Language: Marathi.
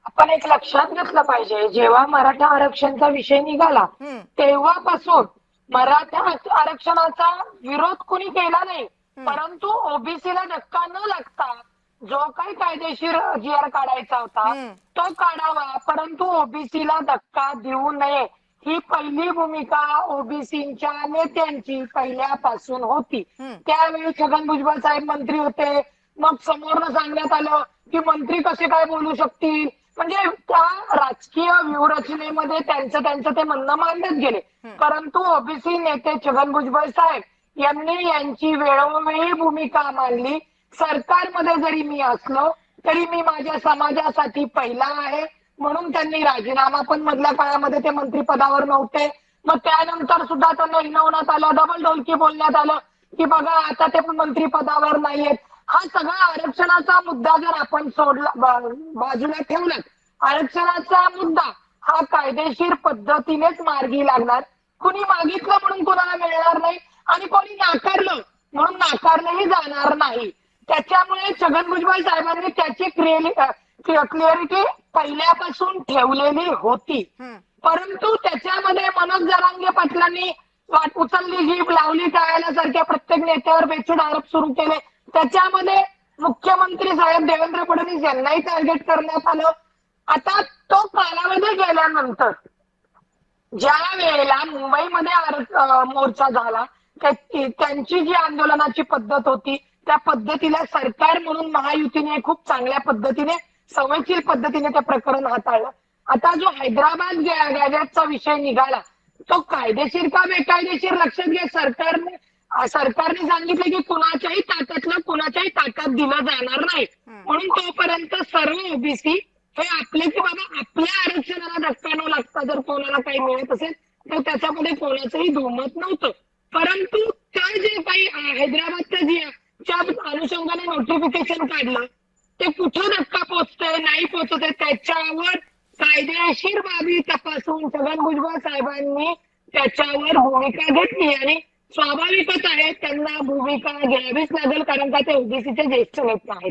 आपण एक लक्षात घेतलं पाहिजे, जेव्हा मराठा आरक्षणचा विषय निघाला हम्म, तेव्हापासून मराठा आरक्षणाचा विरोध कुणी केला नाही, हम्म, परंतु ओबीसीला धक्का न लागता जो काही कायदेशीर जी आर काढायचा होता हम्म, तो काढावा, परंतु ओबीसीला धक्का देऊ नये ही पहिली भूमिका ओबीसीच्या नेत्यांची पहिल्यापासून होती. हम्म, त्यावेळी छगन भुजबळ साहेब मंत्री होते, मग समोरनं सांगण्यात आलं की मंत्री कसे काय बोलू शकतील, म्हणजे त्या राजकीय व्यूहरचनेमध्ये त्यांचं त्यांचं ते म्हणणं मांडत गेले. हम्म. परंतु ओबीसी नेते छगन भुजबळ साहेब यांनी यांची वेळोवेळी भूमिका मांडली. सरकारमध्ये जरी मी असलो तरी मी माझ्या समाजासाठी पहिला आहे म्हणून त्यांनी राजीनामा पण मधल्या काळामध्ये ते मंत्रिपदावर नव्हते. मग त्यानंतर सुद्धा त्यांना हिणवण्यात आलं, डबल ढोलकी बोलण्यात आलं की बघा आता ते मंत्रिपदावर नाहीयेत. हा सगळा आरक्षणाचा मुद्दा जर आपण सोडला बाजूला ठेवला, आरक्षणाचा मुद्दा हा कायदेशीर पद्धतीनेच मार्गी लागणार. कुणी मागितलं म्हणून कोणाला मिळणार नाही आणि कोणी नाकारलं म्हणून नाकारलंही जाणार नाही. त्याच्यामुळे छगन भुजबळ साहेबांनी त्याची क्लिअरिटी पहिल्यापासून ठेवलेली होती. हम्म. परंतु त्याच्यामध्ये मनोज जरांगे पाटलांनी उचलली जीभ लावली टाळण्यासारख्या प्रत्येक नेत्यावर बेछूट आरोप सुरू केले. त्याच्यामध्ये मुख्यमंत्री साहेब देवेंद्र फडणवीस यांनाही टार्गेट करण्यात आलं. आता तो कालावधी गेल्यानंतर ज्या वेळेला मुंबईमध्ये मोर्चा झाला त्यांची जी आंदोलनाची पद्धत होती त्या पद्धतीला सरकार म्हणून महायुतीने खूप चांगल्या पद्धतीने संवेदनशील पद्धतीने ते प्रकरण हाताळलं. आता जो हैदराबाद गॅजेटचा विषय निघाला तो कायदेशीर का बेकायदेशीर लक्षात घ्या, सरकारने सांगितलं की कुणाच्याही ताटात दिलं जाणार नाही, म्हणून तोपर्यंत सर्व ओबीसी हे आपले की बाबा आपल्या आरक्षणाला धक्का न लागता जर कोणाला काही मिळत असेल तर त्याच्यामध्ये कोणाचंही दुमत नव्हतं. परंतु त्या जे काही हैदराबादच्या अनुषंगाने नोटिफिकेशन काढलं ते कुठं धक्का पोचतंय नाही पोचत त्याच्यावर कायदेशीर बाबी तपासून छगन भुजबळ साहेबांनी त्याच्यावर भूमिका घेतली आणि स्वाभाविकच आहे त्यांना भूमिका घ्यावीच लागेल कारण का ते ओबीसीचे ज्येष्ठ नेते आहेत.